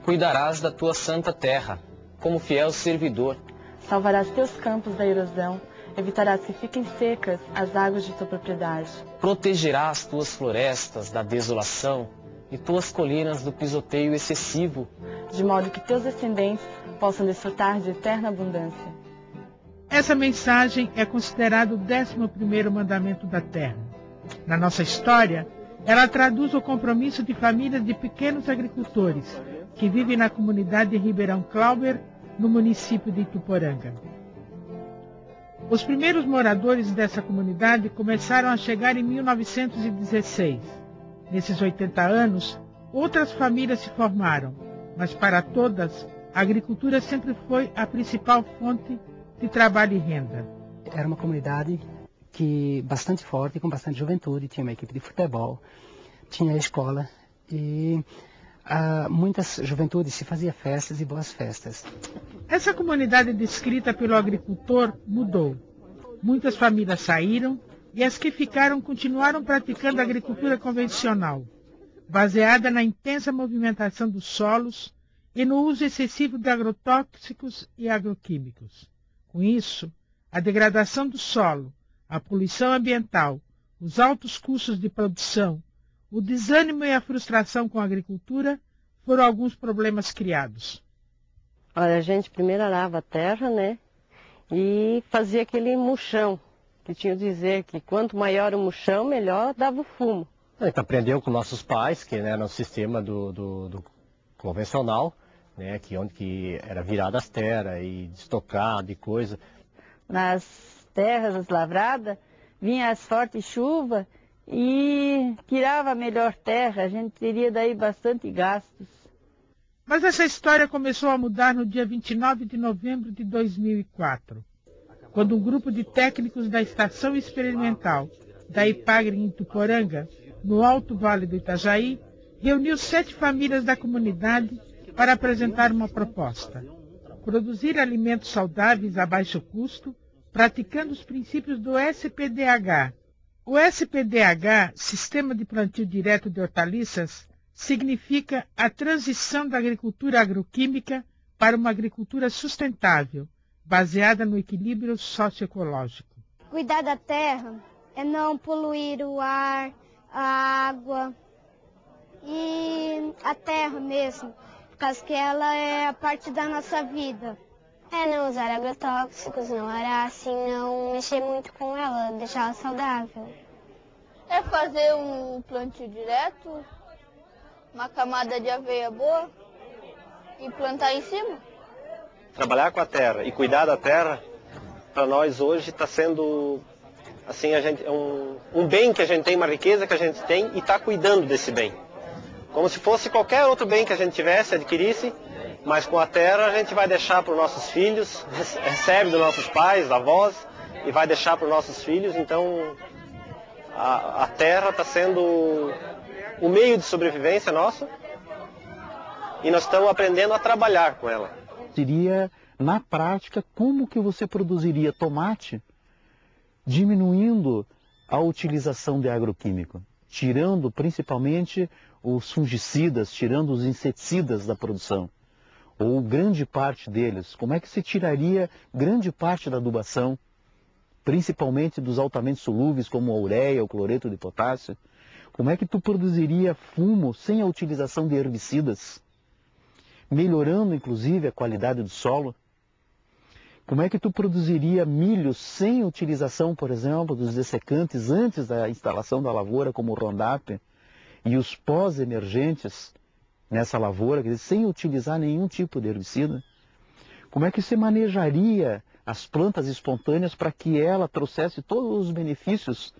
Cuidarás da tua santa terra, como fiel servidor. Salvarás teus campos da erosão, evitarás que fiquem secas as águas de tua propriedade. Protegerás tuas florestas da desolação e tuas colinas do pisoteio excessivo, de modo que teus descendentes possam desfrutar de eterna abundância. Essa mensagem é considerada o 11º mandamento da terra. Na nossa história, ela traduz o compromisso de famílias de pequenos agricultores que vivem na comunidade de Ribeirão Clauber, no município de Ituporanga. Os primeiros moradores dessa comunidade começaram a chegar em 1916. Nesses 80 anos, outras famílias se formaram, mas para todas, a agricultura sempre foi a principal fonte de trabalho e renda. Era uma comunidade bastante forte, com bastante juventude, tinha uma equipe de futebol, tinha a escola e muitas juventudes se fazia festas e boas festas. Essa comunidade descrita pelo agricultor mudou. Muitas famílias saíram e as que ficaram continuaram praticando a agricultura convencional, baseada na intensa movimentação dos solos e no uso excessivo de agrotóxicos e agroquímicos. Com isso, a degradação do solo, a poluição ambiental, os altos custos de produção, o desânimo e a frustração com a agricultura foram alguns problemas criados. Olha, a gente primeiro arava a terra, né? E fazia aquele murchão, que tinha o dizer que quanto maior o murchão, melhor dava o fumo. Então, aprendeu com nossos pais, que né, no sistema do convencional, né, onde era virada as terras e estocado e coisa. Nas terras lavradas, vinha as fortes chuvas e tirava a melhor terra, a gente teria daí bastante gastos. Mas essa história começou a mudar no dia 29 de novembro de 2004, quando um grupo de técnicos da Estação Experimental da IPAGRE em Ituporanga, no Alto Vale do Itajaí, reuniu 7 famílias da comunidade para apresentar uma proposta: produzir alimentos saudáveis a baixo custo, praticando os princípios do SPDH. O SPDH, Sistema de Plantio Direto de Hortaliças, significa a transição da agricultura agroquímica para uma agricultura sustentável, baseada no equilíbrio socioecológico. Cuidar da terra é não poluir o ar, a água e a terra mesmo, por causa que ela é a parte da nossa vida. É não usar agrotóxicos, não arar assim, não mexer muito com ela, deixar ela saudável. É fazer um plantio direto, uma camada de aveia boa e plantar em cima. Trabalhar com a terra e cuidar da terra, para nós hoje está sendo assim, um bem que a gente tem, uma riqueza que a gente tem e está cuidando desse bem. Como se fosse qualquer outro bem que a gente tivesse, adquirisse, mas com a terra a gente vai deixar para os nossos filhos, recebe dos nossos pais, avós, e vai deixar para os nossos filhos. Então a terra está sendo o meio de sobrevivência nosso e nós estamos aprendendo a trabalhar com ela. Seria, na prática, como que você produziria tomate diminuindo a utilização de agroquímico, tirando principalmente os fungicidas, tirando os inseticidas da produção, ou grande parte deles. Como é que se tiraria grande parte da adubação, principalmente dos altamente solúveis como a ureia, o cloreto de potássio? Como é que tu produziria fumo sem a utilização de herbicidas, melhorando inclusive a qualidade do solo? Como é que tu produziria milho sem utilização, por exemplo, dos dessecantes antes da instalação da lavoura, como o Roundup, e os pós-emergentes nessa lavoura, quer dizer, sem utilizar nenhum tipo de herbicida? Como é que você manejaria as plantas espontâneas para que ela trouxesse todos os benefícios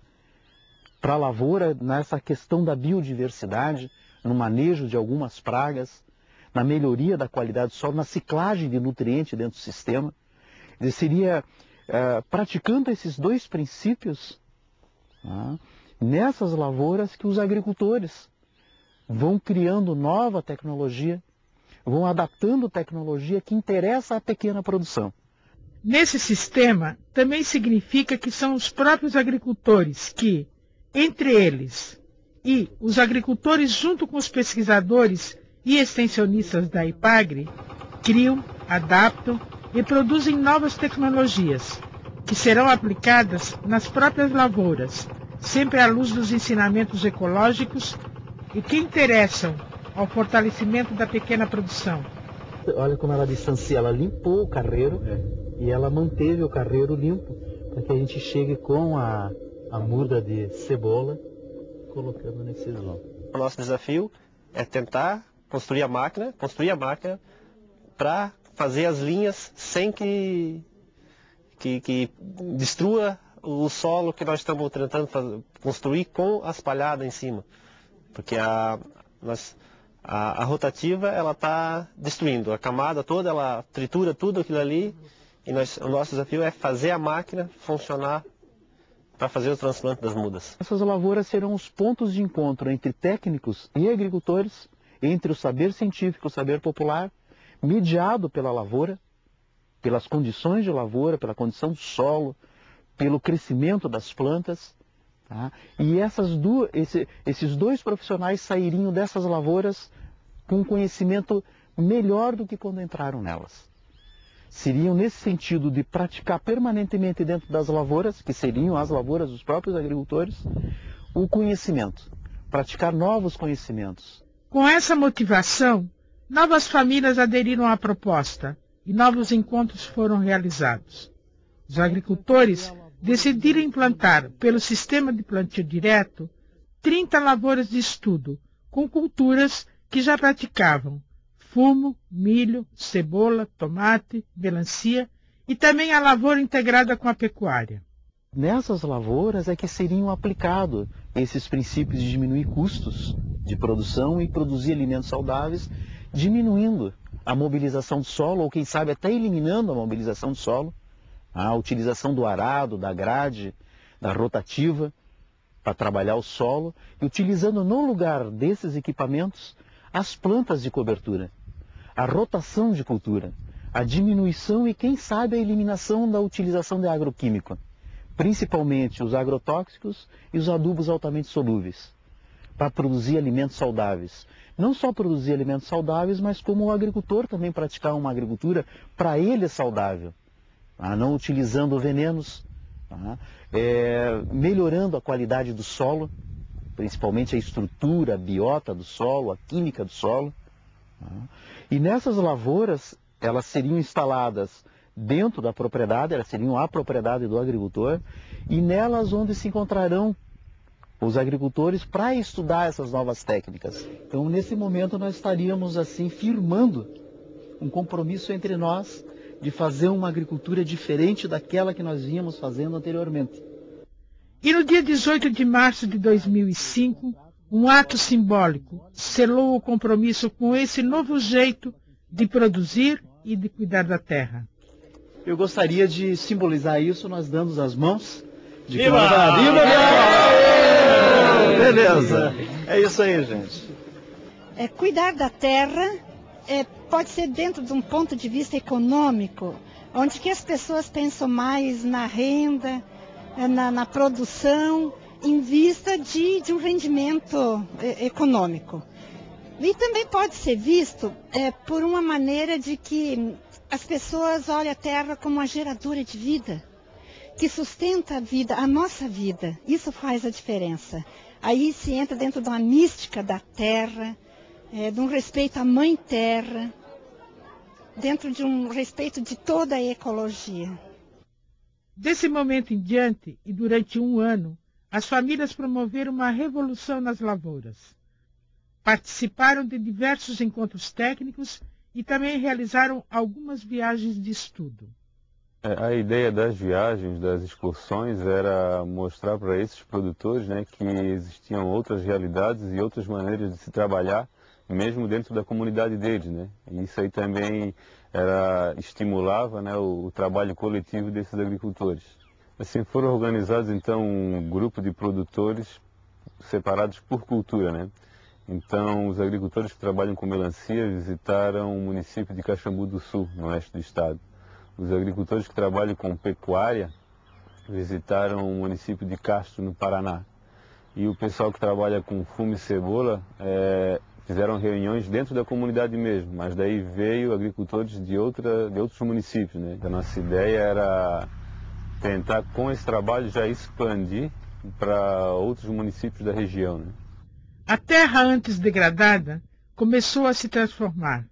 para a lavoura nessa questão da biodiversidade, no manejo de algumas pragas, na melhoria da qualidade do solo, na ciclagem de nutrientes dentro do sistema? Seria praticando esses dois princípios nessas lavouras que os agricultores vão criando nova tecnologia, vão adaptando tecnologia que interessa à pequena produção. Nesse sistema, também significa que são os próprios agricultores que, entre eles e os agricultores junto com os pesquisadores, e extensionistas da IPAGRE criam, adaptam e produzem novas tecnologias que serão aplicadas nas próprias lavouras, sempre à luz dos ensinamentos ecológicos e que interessam ao fortalecimento da pequena produção. Olha como ela distancia, ela limpou o carreiro e ela manteve o carreiro limpo para que a gente chegue com a muda de cebola colocando nesse vão. O nosso desafio é tentar construir a máquina para fazer as linhas sem que destrua o solo que nós estamos tentando construir com as palhadas em cima. Porque a rotativa ela está destruindo a camada toda, ela tritura tudo aquilo ali e o nosso desafio é fazer a máquina funcionar para fazer o transplante das mudas. Essas lavouras serão os pontos de encontro entre técnicos e agricultores, entre o saber científico e o saber popular, mediado pela lavoura, pelas condições de lavoura, pela condição do solo, pelo crescimento das plantas. Tá? E esses dois profissionais sairiam dessas lavouras com um conhecimento melhor do que quando entraram nelas. Seriam nesse sentido de praticar permanentemente dentro das lavouras, que seriam as lavouras dos próprios agricultores, o conhecimento, praticar novos conhecimentos. Com essa motivação, novas famílias aderiram à proposta e novos encontros foram realizados. Os agricultores decidiram implantar, pelo sistema de plantio direto, 30 lavouras de estudo, com culturas que já praticavam fumo, milho, cebola, tomate, melancia e também a lavoura integrada com a pecuária. Nessas lavouras é que seriam aplicados esses princípios de diminuir custos de produção e produzir alimentos saudáveis, diminuindo a mobilização do solo, ou quem sabe até eliminando a mobilização do solo, a utilização do arado, da grade, da rotativa para trabalhar o solo e utilizando no lugar desses equipamentos as plantas de cobertura, a rotação de cultura, a diminuição e quem sabe a eliminação da utilização de agroquímico, principalmente os agrotóxicos e os adubos altamente solúveis, para produzir alimentos saudáveis. Não só produzir alimentos saudáveis, mas como o agricultor também praticar uma agricultura para ele saudável, não utilizando venenos, melhorando a qualidade do solo, principalmente a estrutura, a biota do solo, a química do solo. E nessas lavouras, elas seriam instaladas dentro da propriedade, elas seriam a propriedade do agricultor, e nelas onde se encontrarão os agricultores para estudar essas novas técnicas. Então, nesse momento, nós estaríamos assim firmando um compromisso entre nós de fazer uma agricultura diferente daquela que nós vínhamos fazendo anteriormente. E no dia 18 de março de 2005, um ato simbólico selou o compromisso com esse novo jeito de produzir e de cuidar da terra. Eu gostaria de simbolizar isso nós dando as mãos. Viva! Beleza! É isso aí, gente. Cuidar da terra pode ser dentro de um ponto de vista econômico, onde que as pessoas pensam mais na renda, na produção, em vista de um rendimento econômico. E também pode ser visto por uma maneira de que as pessoas olham a terra como uma geradora de vida, que sustenta a vida, a nossa vida. Isso faz a diferença. Aí se entra dentro de uma mística da terra, de um respeito à mãe terra, dentro de um respeito de toda a ecologia. Desse momento em diante, e durante um ano, as famílias promoveram uma revolução nas lavouras. Participaram de diversos encontros técnicos e também realizaram algumas viagens de estudo. A ideia das viagens, das excursões, era mostrar para esses produtores, que existiam outras realidades e outras maneiras de se trabalhar, mesmo dentro da comunidade deles. E isso aí também estimulava o trabalho coletivo desses agricultores. Assim, foram organizados então um grupo de produtores separados por cultura. Então, os agricultores que trabalham com melancia visitaram o município de Caxambu do Sul, no oeste do estado. Os agricultores que trabalham com pecuária visitaram o município de Castro, no Paraná. E o pessoal que trabalha com fumo e cebola fizeram reuniões dentro da comunidade mesmo, mas daí veio agricultores de outros municípios, né? A nossa ideia era tentar, com esse trabalho, já expandir para outros municípios da região, né? A terra antes degradada começou a se transformar.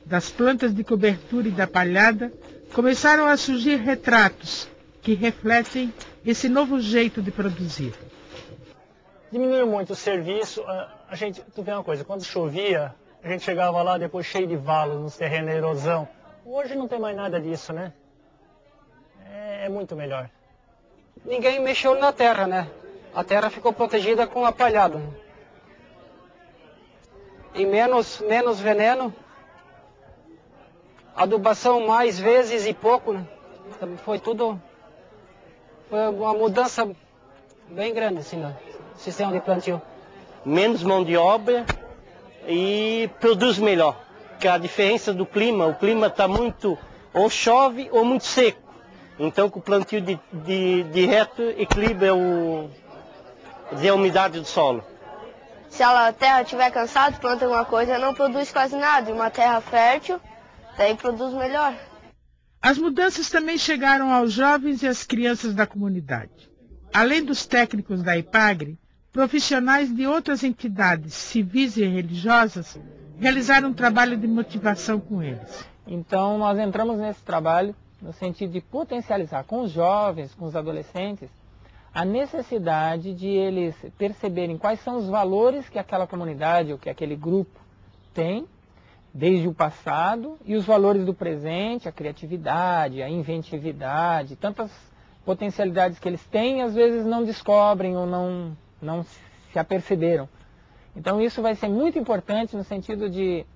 Das plantas de cobertura e da palhada começaram a surgir retratos que refletem esse novo jeito de produzir. Diminuiu muito o serviço. Tu vê uma coisa, quando chovia, a gente chegava lá depois cheio de valos nos terrenos de erosão. Hoje não tem mais nada disso, né? É muito melhor. Ninguém mexeu na terra, né? A terra ficou protegida com a palhada. E menos veneno. Adubação mais vezes e pouco, né? Foi uma mudança bem grande, assim, no sistema de plantio. Menos mão de obra e produz melhor. Porque a diferença do clima, o clima está muito, ou chove ou muito seco. Então com o plantio de reto equilibra a umidade do solo. Se a terra estiver cansada, planta alguma coisa, não produz quase nada. E uma terra fértil, daí produz melhor. As mudanças também chegaram aos jovens e às crianças da comunidade. Além dos técnicos da IPAGRE, profissionais de outras entidades civis e religiosas realizaram um trabalho de motivação com eles. Então nós entramos nesse trabalho no sentido de potencializar com os jovens, com os adolescentes, a necessidade de eles perceberem quais são os valores que aquela comunidade ou que aquele grupo tem desde o passado e os valores do presente, a criatividade, a inventividade, tantas potencialidades que eles têm e às vezes não descobrem ou não se aperceberam. Então isso vai ser muito importante no sentido de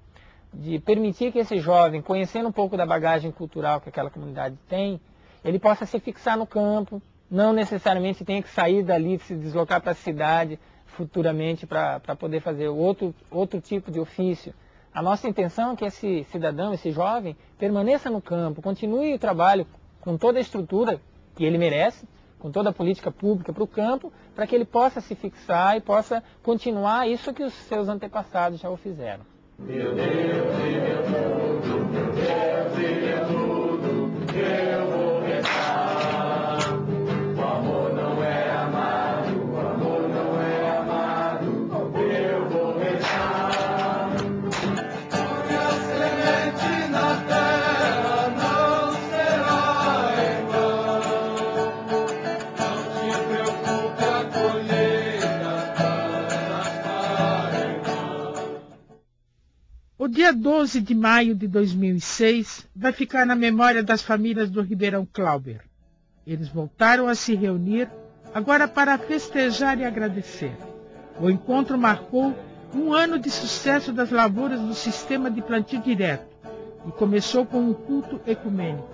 permitir que esse jovem, conhecendo um pouco da bagagem cultural que aquela comunidade tem, ele possa se fixar no campo, não necessariamente tenha que sair dali, se deslocar para a cidade futuramente para poder fazer outro tipo de ofício. A nossa intenção é que esse cidadão, esse jovem, permaneça no campo, continue o trabalho com toda a estrutura que ele merece, com toda a política pública para o campo, para que ele possa se fixar e possa continuar isso que os seus antepassados já o fizeram. Meu Deus e meu mundo, meu Deus e meu mundo, eu vou rezar. O amor não é amado, o amor não é amado, eu vou rezar. Põe a semente na terra, não será em vão. Não te preocupe, a colheita está em vão. O dia 12 de maio de 2006 vai ficar na memória das famílias do Ribeirão Clauber. Eles voltaram a se reunir, agora para festejar e agradecer. O encontro marcou um ano de sucesso das lavouras do sistema de plantio direto e começou com um culto ecumênico.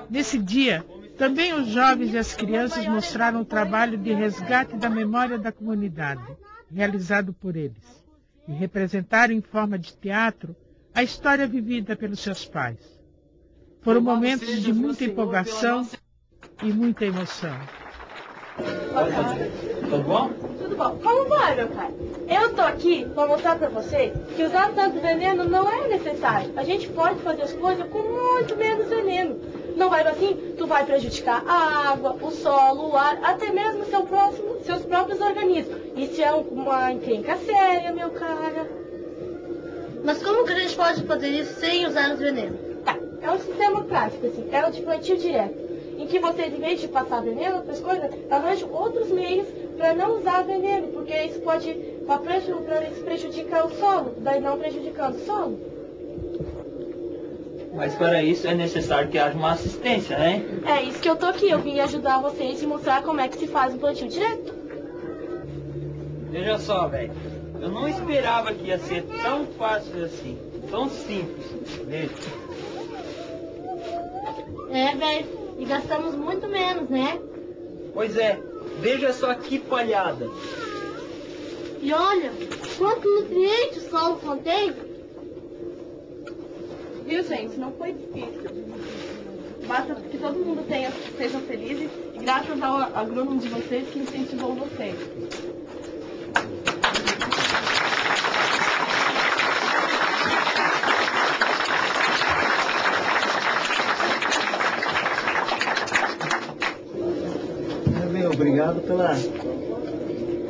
Nesse dia, também os jovens e as crianças mostraram o trabalho de resgate da memória da comunidade, realizado por eles, e representaram em forma de teatro a história vivida pelos seus pais. Foram momentos de muita empolgação e muita emoção. Tudo bom? Tudo bom. Como vai, meu pai? Eu tô aqui para mostrar para você que usar tanto veneno não é necessário. A gente pode fazer as coisas com muito menos veneno. Não vai assim, tu vai prejudicar a água, o solo, o ar, até mesmo seus próprios organismos. Isso é uma encrenca séria, meu cara. Mas como que a gente pode fazer isso sem usar os venenos? Tá, é um sistema prático, assim, é o de plantio direto. Em que você, em vez de passar veneno, outras coisas, arranja outros meios para não usar veneno, porque isso pode prejudicar o solo, daí não prejudicando o solo. Mas para isso é necessário que haja uma assistência, né? É isso que eu tô aqui, eu vim ajudar vocês e mostrar como é que se faz um plantio direto. Veja só, velho, Eu não esperava que ia ser tão fácil assim, tão simples. Veja. É, velho, e gastamos muito menos, né? Pois é, veja só que palhada. E olha, quantos nutrientes o solo contém. Viu, gente? Não foi difícil. Basta que todo mundo seja feliz e graças ao agrônomo de vocês que incentivou vocês. Bem, obrigado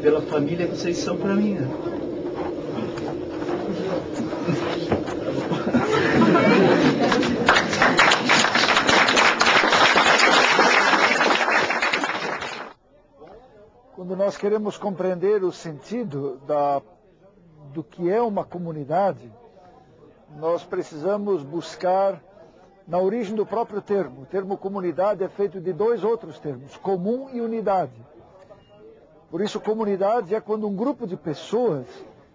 pela família que vocês são para mim. Né? Quando nós queremos compreender o sentido do que é uma comunidade, nós precisamos buscar na origem do próprio termo. O termo comunidade é feito de dois outros termos, comum e unidade. Por isso, comunidade é quando um grupo de pessoas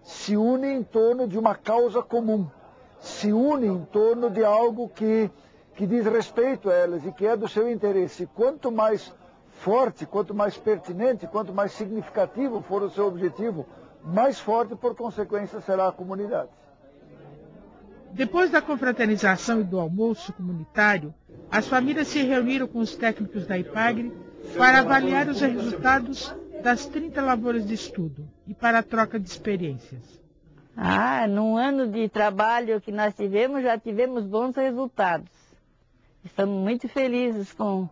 se une em torno de uma causa comum, se une em torno de algo que diz respeito a elas e que é do seu interesse. Quanto mais forte, quanto mais pertinente, quanto mais significativo for o seu objetivo, mais forte, por consequência, será a comunidade. Depois da confraternização e do almoço comunitário, as famílias se reuniram com os técnicos da IPAGRE para avaliar os resultados das 30 lavouras de estudo e para a troca de experiências. Num ano de trabalho que nós tivemos, já tivemos bons resultados. Estamos muito felizes com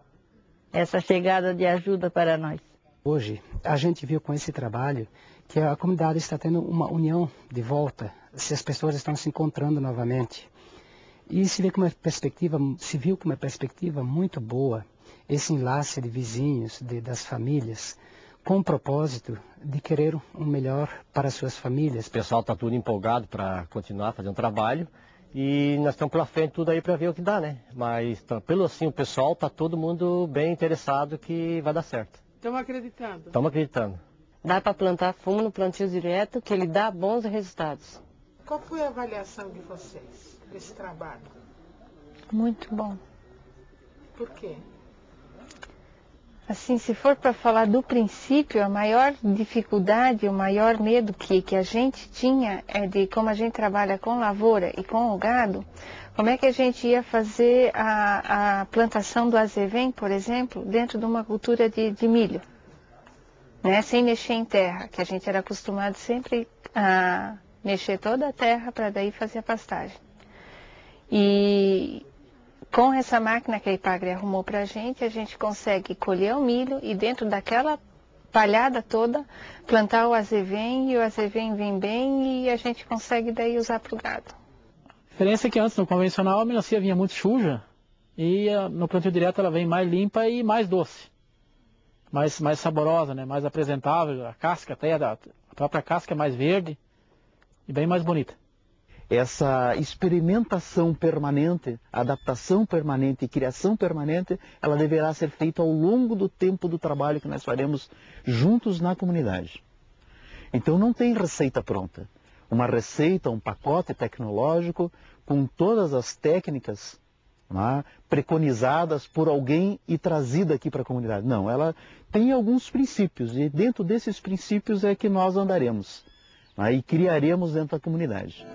essa chegada de ajuda para nós. Hoje, a gente viu com esse trabalho que a comunidade está tendo uma união de volta, se as pessoas estão se encontrando novamente. E se viu com uma perspectiva muito boa, esse enlace de vizinhos, das famílias, com o propósito de querer um melhor para as suas famílias. O pessoal está tudo empolgado para continuar fazendo trabalho e nós estamos pela frente tudo aí para ver o que dá, né? Mas pelo assim, o pessoal está todo mundo bem interessado que vai dar certo. Estamos acreditando? Estamos acreditando. Dá para plantar fumo no plantio direto, que ele dá bons resultados. Qual foi a avaliação de vocês desse trabalho? Muito bom. Por quê? Assim, se for para falar do princípio, a maior dificuldade, o maior medo que a gente tinha é de como a gente trabalha com lavoura e com o gado, como é que a gente ia fazer a plantação do azevém, por exemplo, dentro de uma cultura de milho, né? Sem mexer em terra, que a gente era acostumado sempre a mexer toda a terra para daí fazer a pastagem. E com essa máquina que a IPAGRE arrumou para a gente consegue colher o milho e dentro daquela palhada toda plantar o azevém e o azevém vem bem e a gente consegue daí usar para o gado. A diferença é que antes no convencional a melancia vinha muito suja e no plantio direto ela vem mais limpa e mais doce. Mais saborosa, né? Mais apresentável, a casca até, a própria casca é mais verde e bem mais bonita. Essa experimentação permanente, adaptação permanente e criação permanente, ela deverá ser feita ao longo do tempo do trabalho que nós faremos juntos na comunidade. Então não tem receita pronta. Uma receita, um pacote tecnológico com todas as técnicas preconizadas por alguém e trazida aqui para a comunidade. Não, ela tem alguns princípios e dentro desses princípios é que nós andaremos e criaremos dentro da comunidade.